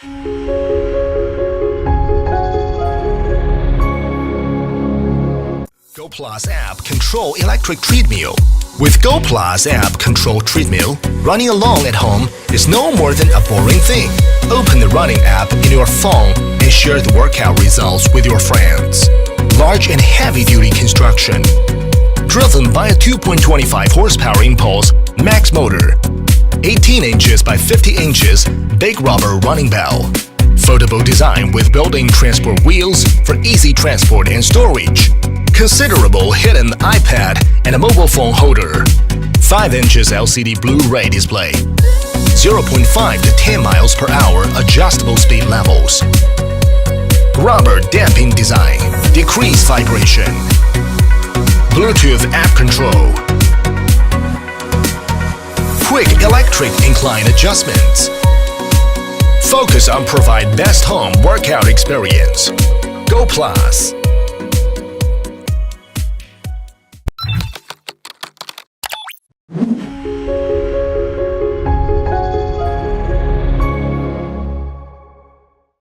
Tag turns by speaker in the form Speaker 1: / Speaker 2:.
Speaker 1: Go Plus app control electric treadmill. With Go Plus app control treadmill, running alone at home is no more than a boring thing. Open the running app in your phone and share the workout results with your friends. Large and heavy-duty construction. Driven by a 2.25 horsepower impulse max motor. 18 inches by 50 inches big rubber running bell. Foldable design with built-in transport wheels for easy transport and storage. Considerable hidden iPad and a mobile phone holder. 5 inches LCD Blu-ray display. 0.5 to 10 miles per hour adjustable speed levels. Rubber damping design. Decrease vibration. Bluetooth app control. Quick electric incline adjustments. Focus on provide best home workout experience. Go Plus.